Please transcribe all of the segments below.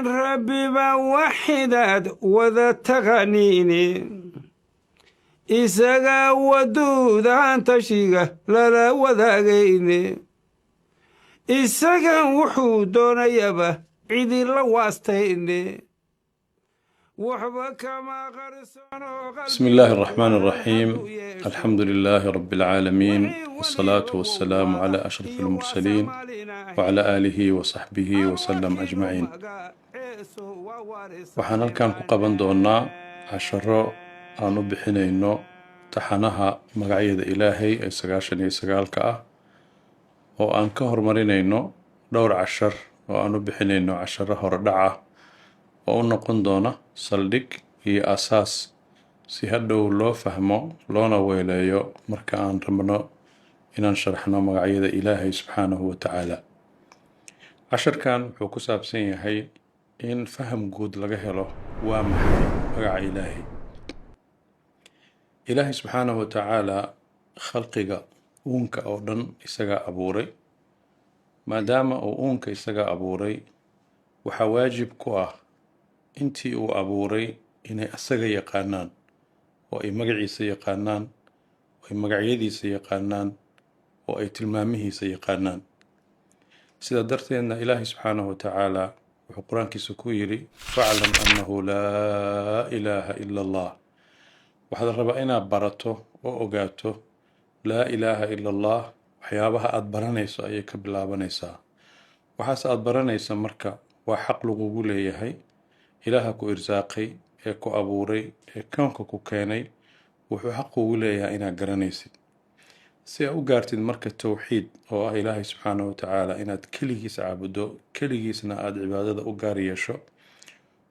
ربي بوحدات وذا تغنيني إساقا ودودا تشيغا لا وذاقيني إساقا وحودونا يبا عيدي لواستيني بسم الله الرحمن الرحيم. الحمد لله رب العالمين، والصلاة والسلام على أشرف المرسلين وعلى آله وصحبه وسلم أجمعين. waxaan halkan ku qaban doonaa casharo aan u bixinayno taxanaha magacyada Ilaahay ee 99 ah oo aan ka hormarinayno dhowr cashar oo aan u bixinayno casharo hordhac oo noqon doona saldhig iyo asaas si hadhow loo fahmo loona weeleeyo marka aan rabno inaan sharaxno magacyada Ilaahay subxaanahu wa ta'ala. casharkan wuxuu ku saabsan yahay in faham guud laga helo waa maxay magaca Ilaahay. Ilaahay subxaanahu wa ta'ala khalqiga uunka oo dhan isaga abuuray. maadaama uu uunka isaga abuuray waxaa waajib ku ah intii uu abuuray inay asaga yaqaanaan oo ay magaciisa yaqaanaan oo ay magacyadiisa yaqaanaan oo ay tilmaamihiisa yaqaanaan. sida darteedna Ilaahay subxaanahu wa ta'ala wuxuu quraankiisa ku yiri fa'lam annahu laa ilaaha illa Allah. waxaad rabaa inaad barato oo ogaato laa ilaaha illa Allah. waxyaabaha aad baranayso ayay ka bilaabanaysaa. waxaas aad baranayso marka waa xaq lagugu leeyahay. ilaaha ku irsaaqay ee ku abuuray ee koonka ku keenay wuxuu xaq ugu leeyahay inaad garanaysid si aad u gaartid marka tawxiid oo ah Ilaahay subxaanahu wa ta'ala inaad keligiisa caabudo keligiisna aad cibaadada u gaar yeesho.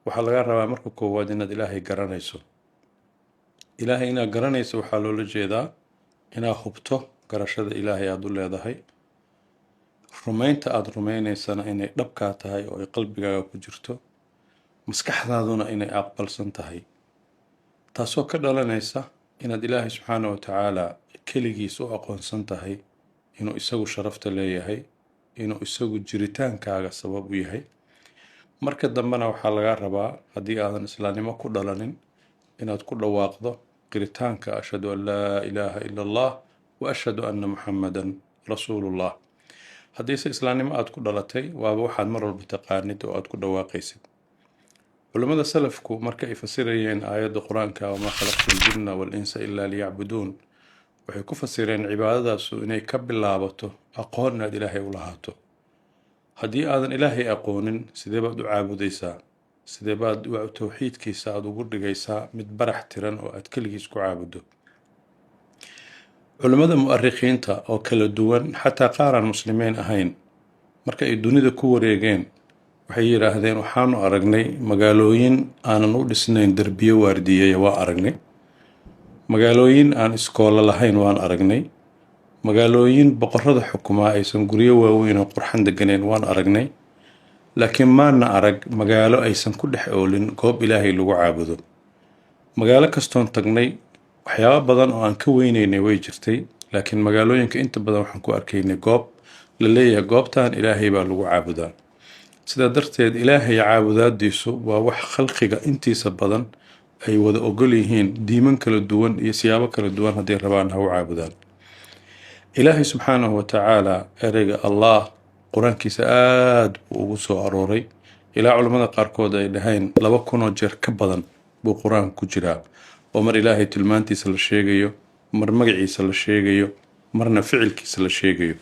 waxaa laga rabaa marka koowaad inaad Ilaahay garanayso. Ilaahay inaad garanayso waxaa loola jeedaa inaad hubto garashada Ilaahay aad u leedahay, rumaynta aad rumaynaysana inay dhabkaa tahay oo ay qalbigaaga ku jirto, maskaxdaaduna inay aqbalsan tahay, taasoo ka dhalanaysa inaad Ilaahay subxaanahu wa ta'ala keligiis u aqoonsan tahay inuu isagu sharafta leeyahay, inuu isagu jiritaankaaga sabab u yahay. marka dambena waxaa laga rabaa haddii aadan islaamnimo ku dhalanin inaad ku dhawaaqdo qiritaanka ashhadu an laa ilaaha illa Allah wa ashhadu anna muhammadan rasuulullah. haddiise islaamnimo aad ku dhalatay waaba waxaad mar walba taqaanid oo aad ku dhawaaqaysid. culimada salafku marka ay fasirayeen aayadda quraanka wama khalaqtul jinna wal insa illa liya'buduun waxay ku fasireen cibaadadaasu inay ka bilaabato aqoon aad Ilaahay u lahaato. haddii aadan Ilaahay aqoonin sidee baad u caabudaysaa? sidee baad tawxiidkiisa aad ugu dhigaysaa mid barax tiran oo aad keligiis ku caabudo? culimada mu'arikhiinta oo kala duwan xataa qaar aan muslimiin ahayn marka ay dunida ku wareegeen waxay yiraahdeen waxaanu aragnay magaalooyin aanan u dhisnayn darbiyo waardiyeeya waa aragnay, magaalooyin aan iskoolo lahayn waan aragnay, magaalooyin boqorada xukumaa aysan guryo waaweyn oo qurxan deganeen waan aragnay, laakiin maana arag magaalo aysan ku dhex oolin goob Ilaahay lagu caabudo. magaalo kastoon tagnay waxyaabo badan oo aan ka weynaynay way jirtay, laakiin magaalooyinka inta badan waxaan ku arkaynay goob la leeyahay goobtan Ilaahay baa lagu caabudaa. sidaa darteed Ilaahay caabudaadiisu waa wax khalqiga intiisa badan ay wada ogol yihiin diiman kala duwan iyo siyaabo kala duwan hadday rabaan ha u caabudaan. Ilaahay subxaanahu wa ta'ala ereyga Allah quraankiisa aad buu ugu soo arooray ilaa culimada qaarkood ay dhahayn 2,000 jeer ka badan buu quraan ku jiraa oo mar Ilaahay tilmaantiisa la sheegayo, mar magaciisa la sheegayo, marna ficilkiisa la sheegayo.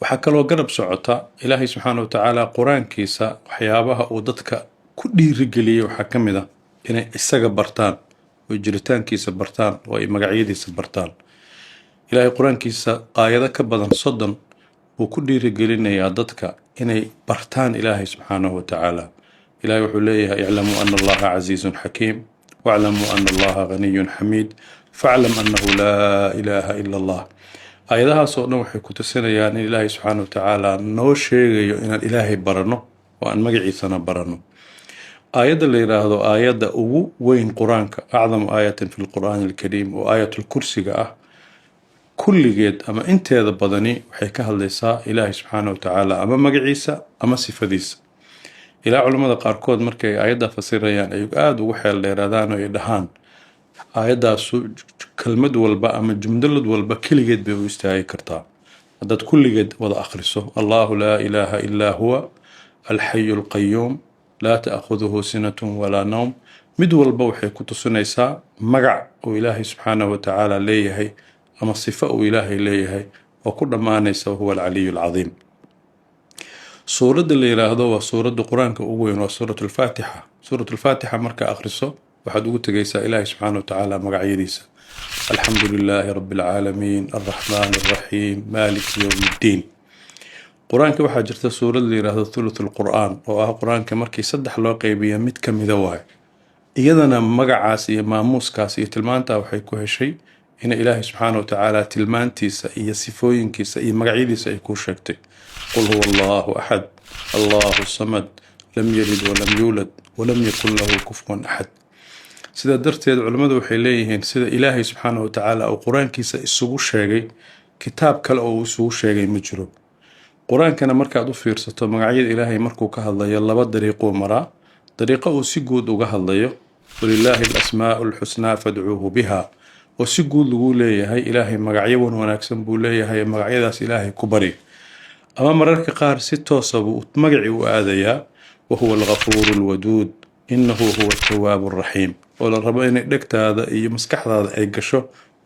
waxaa kaloo garab socota Ilaahay subxaanahu wa ta'ala quraankiisa waxyaabaha uu dadka ku dhiirigeliyay waxaa ka mid ah inay isaga bartaan oo jiritaankiisa bartaan oo ay magacyadiisa bartaan. Ilaahay quraankiisa aayado ka badan 30 buu ku dhiirigelinayaa dadka inay bartaan Ilaahay subxaanahu wa ta'ala. Ilaahay wuxuu leeyahay i'lamu anna Allaha aziizun hakiim wa'lamu anna Allaha ghaniyyun hamiid fa'lam annahu laa ilaaha illa Allah. aayadahaas oo dhan waxay ku tusinayaan in Ilaahay subxaanahu wa ta'ala noo sheegayo inaan Ilaahay barano oo aan magaciisana barano. aayadda la yiraahdo aayadda ugu weyn quraanka acdam aayatin fil qur'aan al-kariim oo aayatul kursiga ah kulligeed ama inteeda badani waxay ka hadlaysaa Ilaahay subxaanahu wa ta'ala ama magaciisa ama sifadiisa. ilaa culimmada qaarkood markay aayadda fasirayaan ay aada ugu xeel dheeraadaan oo ay dhahaan aayaddaasu kelmad walba ama jumlad walba keligeed bay u istaagi kartaa haddaad kulligeed wada akhriso allahu laa ilaaha illaa huwa alxayu alqayuum laa ta'khuduhu sinatun walaa nawm mid walba waxay ku tusinaysaa magac uu ilaahay subxaanahu watacaala leeyahay ama sifo uu ilaahay leeyahay oo ku dhammaanaysa wahuwa alcaliyu alcadiim suuradda la yidhaahdo waa suuradda qur-aanka ugu weyn waa suurat alfaatixa suurat alfaatixa markaa akhriso waxaad ugu tegaysaa ilaahay subxaanahu watacaala magacyadiisa alxamdu lilaahi rabbi alcaalamiin alraxmaan alraxiim maaliki yowmi ddiin qur-aanka waxaa jirta suurad la yidhaahdo thuluth alqur'aan oo ah qur-aanka markii saddex loo qeybiya mid ka mida waayo iyadana magacaas iyo maamuuskaas iyo tilmaantaa waxay ku heshay in ilaahay subxaanahu watacaala tilmaantiisa iyo sifooyinkiisa iyo magacyadiisa ay kuu sheegtay qul huwa allahu axad allahu samad lam yalid walam yuulad walam yakun lahu kufuwan axad sidaa darteed culimmadu waxay leeyihiin sida ilaahay subxaanahu watacaala uu qur-aankiisa isugu sheegay kitaab kale oo uu isugu sheegay ma jiro qur-aankana markaad u fiirsato magacyada ilaahay markuu ka hadlayo laba dariiquu maraa dariiqo uu si guud uga hadlayo walilaahi alasmaa'u alxusnaa fadcuuhu biha oo si guud lagu leeyahay ilaahay magacyo wan wanaagsan buu leeyahay magacyadaas ilaahay ku bari ama mararka qaar si toosa buu magacii u aadayaa wahuwa alghafuuru alwaduud innahu huwa altawaabu alraxiim oo la rabo inay dhegtaada iyo maskaxdaada ay gasho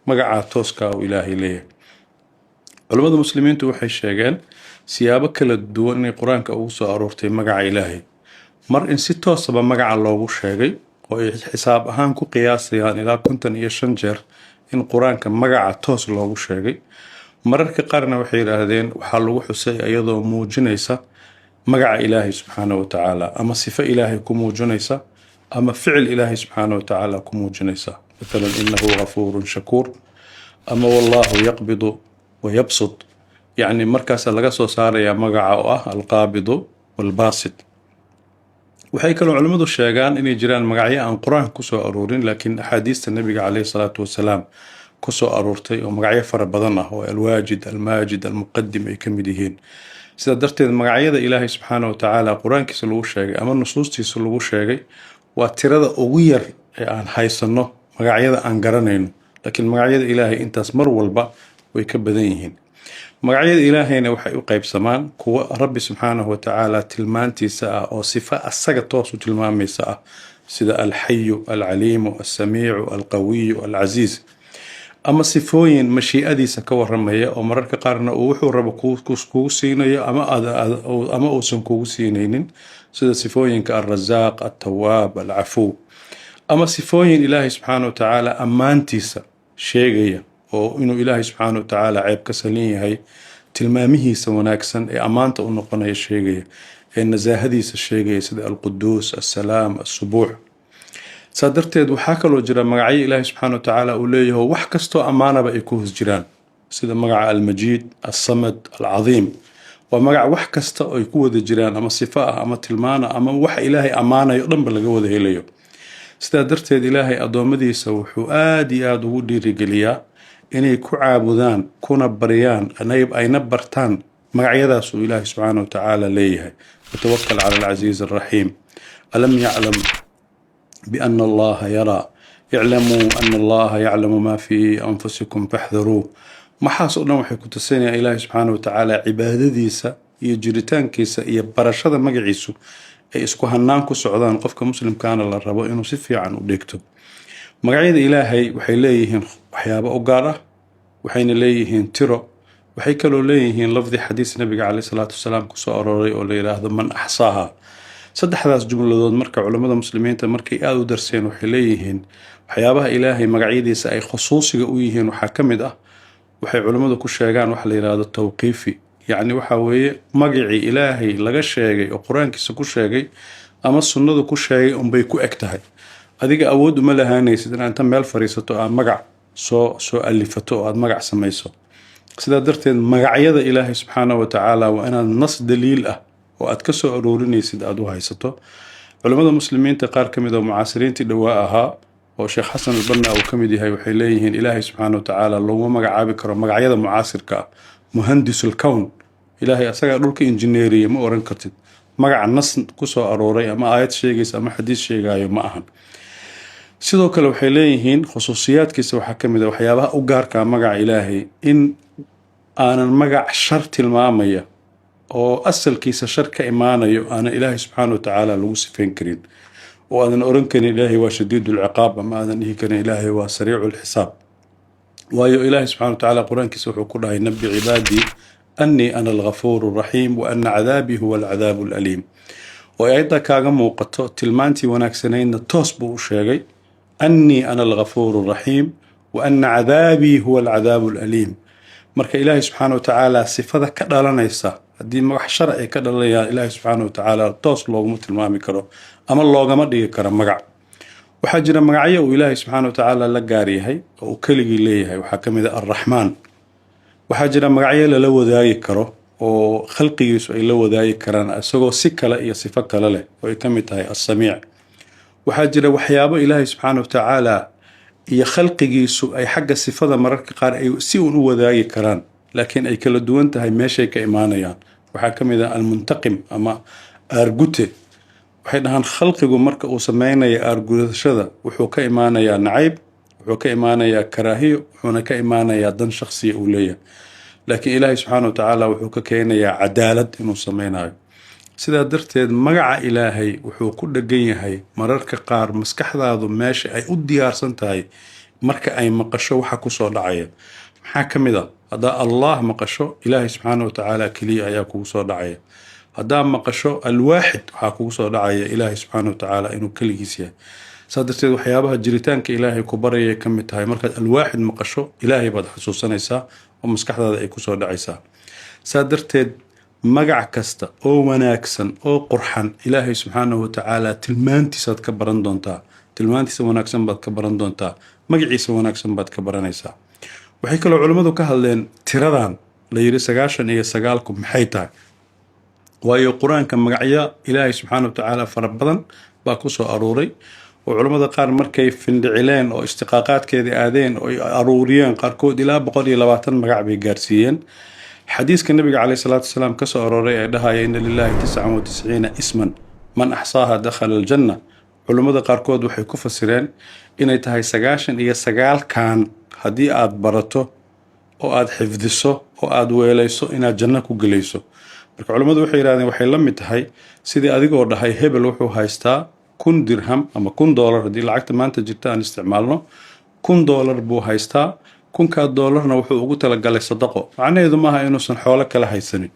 magacaa tooskaa uu ilaahay leeyahay culimmada muslimiintu waxay sheegeen siyaabo kala duwan inay qur-aanka ugu soo aroortay magaca ilaahay mar in si toosaba magaca loogu sheegay oo ay xisaab ahaan ku qiyaasayaan ilaa 55 jeer in qur-aanka magaca toos loogu sheegay mararka qaarna waxay yidhaahdeen waxaa lagu xusay iyadoo muujinaysa magaca ilaahay subxaanahu watacaala ama sifo ilaahay ku muujinaysa ama ficil ilaahay subxaanahu watacaala ku muujinaysa maalan innahu ghafuurun shakuur ama wallahu yaqbidu wayabsud yacni markaasaa laga soo saarayaa magaca oo ah alqaabidu walbaasid waxay kaloo culimmadu sheegaan inay jiraan magacyo aan qur-aanka ku soo aroorin laakiin axaadiista nabiga caleyhi salaatu wasalaam ku soo aroortay oo magacyo fara badan ah oo alwaajid almaajid almuqadim ay ka mid yihiin sidaa darteed magacyada ilaahay subxaanahu watacaala qur-aankiisa lagu sheegay ama nusuustiisa lagu sheegay waa tirada ugu yar ee aan haysanno magacyada aan garanayno laakiin magacyada ilaahay intaas mar walba way ka badan yihiin magacyada ilaahayna waxay u qaybsamaan kuwa rabbi subxaanahu watacaala tilmaantiisa ah oo sifo asaga toos u tilmaamaysa ah sida alxayu alcaliimu alsamiicu alqawiyu alcasiiz ama sifooyin mashiicadiisa ka waramaya oo mararka qaarna uu wuxuu rabo kugu siinayo ama uusan kugu siinaynin sida sifooyinka alrasaaq altawaab alcafuw ama sifooyin ilaahay subxaanahu watacaala ammaantiisa sheegaya oo inuu ilaahay subxaanahu watacaala ceeb ka salin yahay tilmaamihiisa wanaagsan ee ammaanta u noqonaya sheegaya ee nasaahadiisa sheegaya sida alquduus assalaam assubuux saa darteed waxaa kaloo jira magacyo ilaahay subxaanahu watacaala uu leeyaho wax kastoo ammaanaba ay ku hoos jiraan sida magaca almajiid alsamad alcadiim waa magac wax kasta ay ku wada jiraan ama sifo ah ama tilmaana ama wax ilaahay ammaanayo dhanba laga wada helayo sidaa darteed ilaahay addoommadiisa wuxuu aada iyo aada ugu dhiirigeliyaa inay ku caabudaan kuna baryaan ayna bartaan magacyadaas uu ilaahay subxaanahu watacaala leeyahay watawakal cala alcasiizi alraxiim alam yaclam biana allaha yaraa iclamuu ana allaha yaclamu maa fii anfusikum faxdaruuh maxaas oo dhan waxay ku tusinayaan ilaahay subxaanahu watacaala cibaadadiisa iyo jiritaankiisa iyo barashada magaciisu ay isku hannaan ku socdaan qofka muslimkaana la rabo inuu si fiican u dhigto magacyada ilaahay waxay leeyihiin waxyaabo u gaar ah waxayna leeyihiin tiro waxay kaloo leeyihiin lafdi xadiis nabiga caleyhi salaatu wasalaam kusoo arooray oo la yidhaahdo man axsaaha saddexdaas jumladood marka culimmada muslimiinta markay aada u darseen waxay leeyihiin waxyaabaha ilaahay magacyadiisa ay khusuusiga u yihiin waxaa ka mid ah waxay culimmadu ku sheegaan waxa la yidhaahdo tawqiifi yacni waxaa weeye magacii ilaahay laga sheegay oo qur-aankiisa ku sheegay ama sunnadu ku sheegay unbay ku eg tahay adiga awood uma lahaanaysid in inta meel fariisato aad magac soo alifato oo aad magac samayso sidaa darteed magacyada ilaahay subxaanahu watacaala waa inaad nas daliil ah oo aad ka soo aroorinaysid aada u haysato culimmada muslimiinta qaar ka mid oo mucaasiriintii dhowaa ahaa oo sheekh xasan albanna uu ka mid yahay waxay leeyihiin ilaahay subxaanahu watacaala looguma magacaabi karo magacyada mucaasirka ah muhandisul kown ilaahay asagaa dhulka injineeriya ma oran kartid magaca nas kusoo arooray ama aayad sheegaysa ama xadiis sheegayo ma ahan. sidoo kale waxay leeyihiin khusuusiyaadkiisa waxaa ka mid ah waxyaabaha u gaarka magaca ilaahay in aanan magac shar tilmaamaya oo asalkiisa shar ka imaanayo aanan ilaahay subxaana watacaala lagu sifayn karin, oo aadan oran karin ilaahay waa shadiidul ciqaab ama aadan dhihi karin ilaahay waa sariicul xisaab. waayo ilaahay subxaana watacaala qur-aankiisa wuxuu ku dhahay nabi cibaadii annii ana alghafuuru raxiim wa ana cadaabii huwa alcadaabu alaliim. oo ayadda kaaga muuqato tilmaantii wanaagsanaydna toos buu u sheegay annii ana alghafuuru raxiim wa ana cadaabii huwa alcadaabu alaliim. marka ilaahay subxaana watacaala sifada ka dhalanaysa haddii magac sharci ka dhalanayaan ilaahay subxaana watacaala toos looguma tilmaami karo ama loogama dhigi karo magac. waxaa jira magacyo uu ilaahay subxaana watacaala la gaar yahay oo uu keligii leeyahay. waxaa ka mid ah arraxmaan. waxaa jira magacyo lala wadaagi karo oo khalqigiisu ay la wadaagi karaan isagoo si kale iyo sifo kale leh oo ay ka mid tahay assamiic. waxaa jira waxyaabo ilaahay subxaana watacaala iyo khalqigiisu ay xagga sifada mararka qaar ay si uun u wadaagi karaan laakiin ay kala duwan tahay meeshay ka imaanayaan. waxaa ka mid ah almuntaqim ama aargute. waxay dhahaan khalqigu marka uu sameynaya aargudashada wuxuu ka imaanayaa nacayb, wuxuu ka imaanayaa karaahiyo, wuxuuna ka imaanayaa dan shakhsiya uu leeyahay. laakiin ilaahay subxaana watacaala wuxuu ka keenayaa cadaalad inuu sameynayo. sidaa darteed magaca ilaahay wuxuu ku dhegan yahay mararka qaar maskaxdaadu meesha ay u diyaarsan tahay marka ay maqasho waxa kusoo dhacaya. maxaa ka mid ah haddaa allah maqasho ilaahay subxaana watacaala keliya ayaa kugu soo dhacaya. haddaa maqasho alwaaxid waxaa kugu soo dhacaya ilaahay subxaana watacaala inuu keligiis yahay. saa darteed waxyaabaha jiritaanka ilaahay ku barayay ka mid tahay markaad alwaaxid maqasho ilaahay baad xusuusanaysaa oo maskaxdaada ay kusoo dhacaysaa. saa darteed magac kasta oo wanaagsan oo qurxan ilaahay subxaanahu watacaala tilmaantiisaad ka baran doontaa. tilmaantiisa wanaagsan baad ka baran doontaa, magaciisa wanaagsan baad ka baranaysaa. waxay kaloo culammadu ka hadleen tiradan la yidhi 99 maxay tahay. waayo qur-aanka magacyo ilaahay subxaana watacaala fara badan baa ku soo aruuray oo culammada qaar markay findhicileen oo istiqaaqaadkeedii aadeen oo ay aruuriyeen qaarkood ilaa 120 magac bay gaarsiiyeen. xadiiska nabiga caleyhi salaatu wasalaam ka soo arooray ee dhahaya inna lillahi 99 isman man axsaaha dakhala aljanna. culammada qaarkood waxay ku fasireen inay tahay 99kan haddii aad barato oo aad xifdiso oo aad weelayso inaad janno ku gelayso. marka culammadu waxay yidhahdeen waxay la mid tahay sidii adigoo dhahay hebel wuxuu haystaa 1,000 dirham ama $1 haddii lacagta maanta jirta aan isticmaalno $1 buu haystaa. $1,000 wuxuu ugu talagalay sadaqo. macnaheedu maaha inuusan xoolo kala haysanin.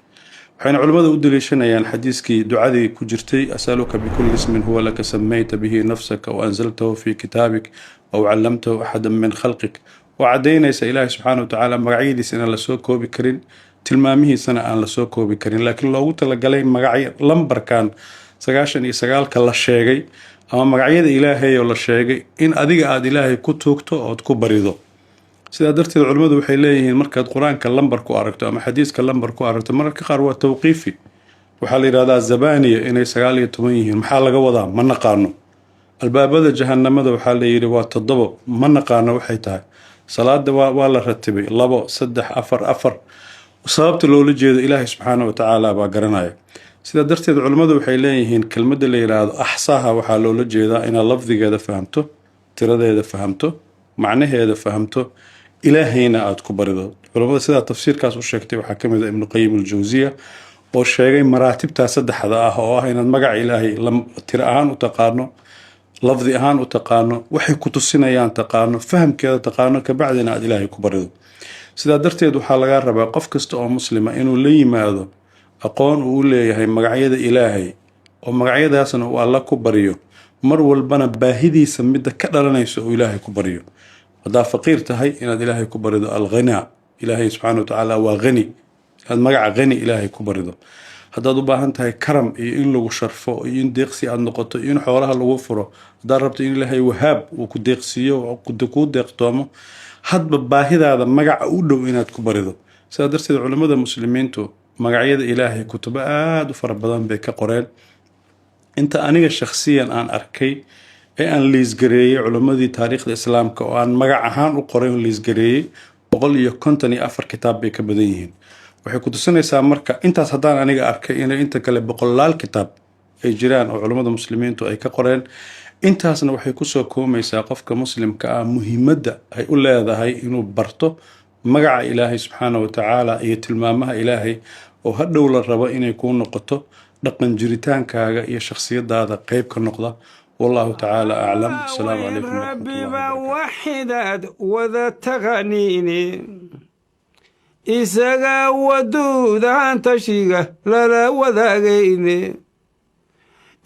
waxayna culimmadu u daliishanayaan xadiiskii ducadii ku jirtay asaluka bikulli ismin huwa laka samayta bihi nafsaka wa anzaltahu fi kitaabik aw callamtahu axadan min khalqik. oo caddaynaysa ilaahay subxaana watacaala magacyadiisa inaan lasoo koobi karin, tilmaamihiisana aan lasoo koobi karin, laakiin loogu talagalay magacyo lambarkan 99ka la sheegay ama magacyada ilaahay oo la sheegay in adiga aad ilaahay ku tuugto ood ku barido. sidaa darteed culimmadu waxay leeyihiin markaad qur-aanka lambar ku aragto ama xadiiska lambar ku aragto mararka qaar waa tawqiifi. waxaa la yidhahdaa zabaniya inay 19 yihiin. maxaa laga wadaa? ma naqaano. albaabada jahanamada waxaa la yidhi waa 7, ma naqaano waxay tahay. salaada waa la ratibay 2, 3, 4. sababta loola jeedo ilaahay subxaana watacaala baa garanaya. sidaa darteed culimmadu waxay leeyihiin kelmadda la yidhaahdo axsaaha waxaa loola jeedaa inaad lafdigeeda fahamto, tiradeeda fahamto, macnaheeda fahamto, ilaahayna aad ku barido. culammada sidaa tafsiirkaas u sheegtay waxaa ka mid ah ibnu qayim aljawsiya oo sheegay maraatibtaa 3 ah oo ah inaad magaca ilaahay tiro ahaan u taqaano, lafdi ahaan u taqaano, waxay ku tusinayaan taqaano, fahamkeeda taqaano, kabacdina aad ilaahay ku barido. sidaa darteed waxaa laga rabaa qof kasta oo muslima inuu la yimaado aqoon uu u leeyahay magacyada ilaahay oo magacyadaasna uu alla ku baryo, mar walbana baahidiisa midda ka dhalanayso uu ilaahay ku baryo. haddaa faqiir tahay inaad ilaahay ku barido alghinaa. ilaahay subxaana watacaala waa hani, inaad magaca hani ilaahay ku barido. haddaad u baahan tahay karam iyo in lagu sharfo iyo in deeqsi aad noqoto iyo in xoolaha lagu furo, haddaad rabto in ilaahay wahaab uu ku deeqsiiyo kuu deeqtoomo, hadba baahidaada magaca u dhow inaad ku barido. sidaa darteed culimmada muslimiintu magacyada ilaahay kutubo aada u fara badan bay ka qoreen. inta aniga shakhsiyan aan arkay ee aan liisgareeyey culimmadii taariikhda islaamka oo aan magac ahaan u qoray oo liisgareeyey 154 kitaab bay ka badan yihiin. waxay ku tusinaysaa marka intaas haddaan aniga arkay inay inta kale boqolaal kitaab ay jiraan oo culummada muslimiintu ay ka qoreen intaasna waxay kusoo koomaysaa qofka muslimka ah muhiimadda ay u leedahay inuu barto magaca ilaahay subxaana wa tacaala iyo tilmaamaha ilaahay oo hadhow la rabo inay kuu noqoto dhaqan jiritaankaaga iyo shakhsiyadaada qayb ka noqda والله تعالى أعلم. السلام عليكم ورحمة ربي الله وبركاته. وحداد وذا تغنيني إساقا ودود عن تشيغا لا وذاقيني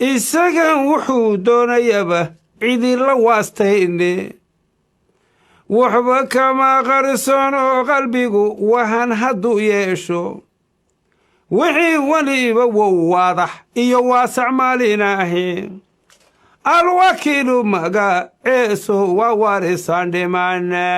إساقا وحودون يبا عيدي لواستيني وحبا كما غرسون قلبيقو وهن هدو يشو وحي وليبا وواضح إيو واسع ماليناهي الوكيل مغا إيسو ووارسان دمانا